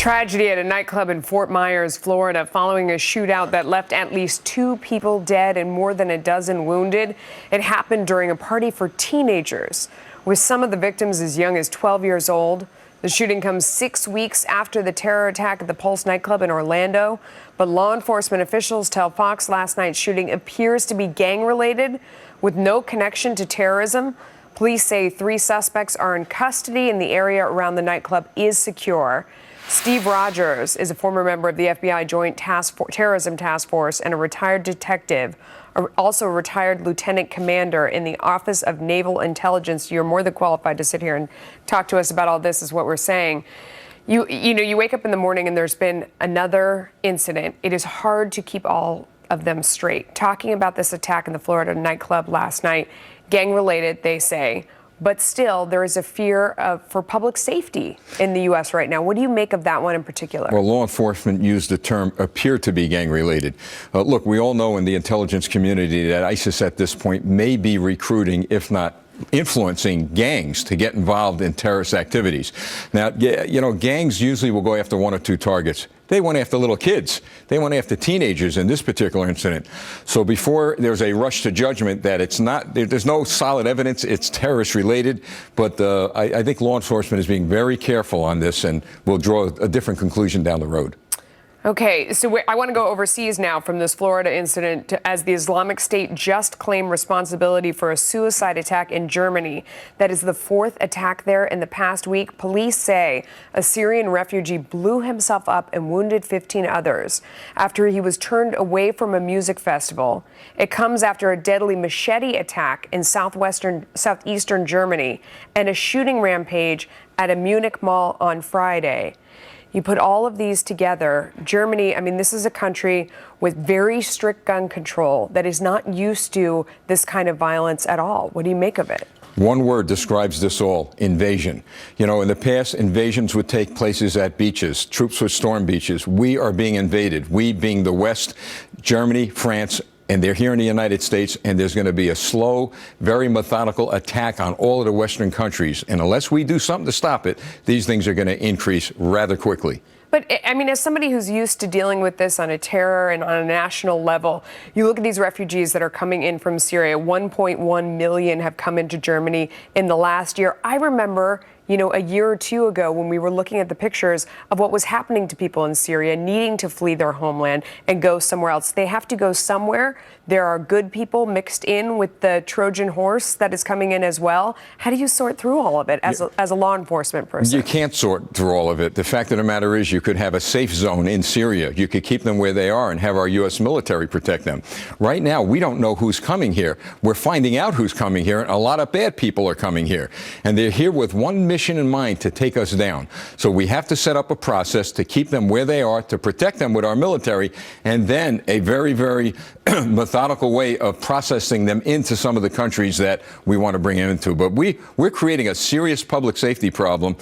Tragedy at a nightclub in Fort Myers, Florida, following a shootout that left at least 2 people dead and more than a dozen wounded. It happened during a party for teenagers, with some of the victims as young as 12 years old. The shooting comes 6 weeks after the terror attack at the Pulse nightclub in Orlando. But law enforcement officials tell Fox last night's shooting appears to be gang-related with no connection to terrorism. Police say 3 suspects are in custody and the area around the nightclub is secure. Steve Rogers is a former member of the FBI Joint Terrorism Task Force and a retired detective, also a retired lieutenant commander in the Office of Naval Intelligence. You're more than qualified to sit here and talk to us about all this, is what we're saying. You wake up in the morning and there's been another incident. It is hard to keep all of them straight. Talking about this attack in the Florida nightclub last night, gang-related, they say. But still, there is a fear for public safety in the U.S. right now. What do you make of that one in particular? Well, law enforcement used the term appear to be gang-related. Look, we all know in the intelligence community that ISIS at this point may be recruiting, if not influencing, gangs to get involved in terrorist activities. Now, gangs usually will go after 1 or 2 targets. They went after little kids. They went after teenagers in this particular incident. So before there's a rush to judgment that it's not, there's no solid evidence it's terrorist related, but I think law enforcement is being very careful on this and will draw a different conclusion down the road. Okay, so I want to go overseas now from this Florida incident as the Islamic State just claimed responsibility for a suicide attack in Germany. That is the 4th attack there in the past week. Police say a Syrian refugee blew himself up and wounded 15 others after he was turned away from a music festival. It comes after a deadly machete attack in southeastern Germany and a shooting rampage at a Munich mall on Friday. You put all of these together, Germany, I mean, this is a country with very strict gun control that is not used to this kind of violence at all. What do you make of it? One word describes this all: invasion. You know, in the past, invasions would take places at beaches. Troops would storm beaches. We are being invaded. We being the West, Germany, France, and they're here in the United States, and there's going to be a slow, very methodical attack on all of the Western countries. And unless we do something to stop it, these things are going to increase rather quickly. But, I mean, as somebody who's used to dealing with this on a terror and on a national level, you look at these refugees that are coming in from Syria. 1.1 million have come into Germany in the last year. I remember, a year or 2 ago when we were looking at the pictures of what was happening to people in Syria needing to flee their homeland and go somewhere else. They have to go somewhere. There are good people mixed in with the Trojan horse that is coming in as well. How do you sort through all of it as a law enforcement person? You can't sort through all of it. The fact of the matter is you could have a safe zone in Syria. You could keep them where they are and have our U.S. military protect them. Right now, we don't know who's coming here. We're finding out who's coming here, and a lot of bad people are coming here. And they're here with one mission in mind: to take us down. So we have to set up a process to keep them where they are, to protect them with our military, and then a very, very methodical way of processing them into some of the countries that we want to bring them into. But we're creating a serious public safety problem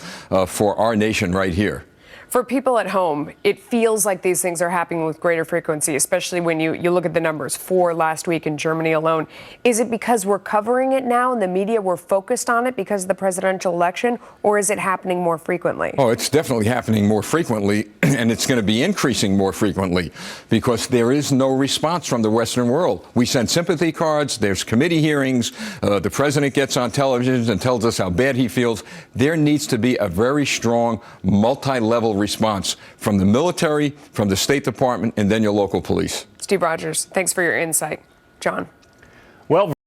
for our nation right here. For people at home, it feels like these things are happening with greater frequency, especially when you look at the numbers, 4 last week in Germany alone. Is it because we're covering it now and the media were focused on it because of the presidential election, or is it happening more frequently? Oh, it's definitely happening more frequently, and it's going to be increasing more frequently because there is no response from the Western world. We send sympathy cards, there's committee hearings, the president gets on television and tells us how bad he feels. There needs to be a very strong, multi-level response from the military, from the State Department, and then your local police. Steve Rogers, thanks for your insight. John. Well,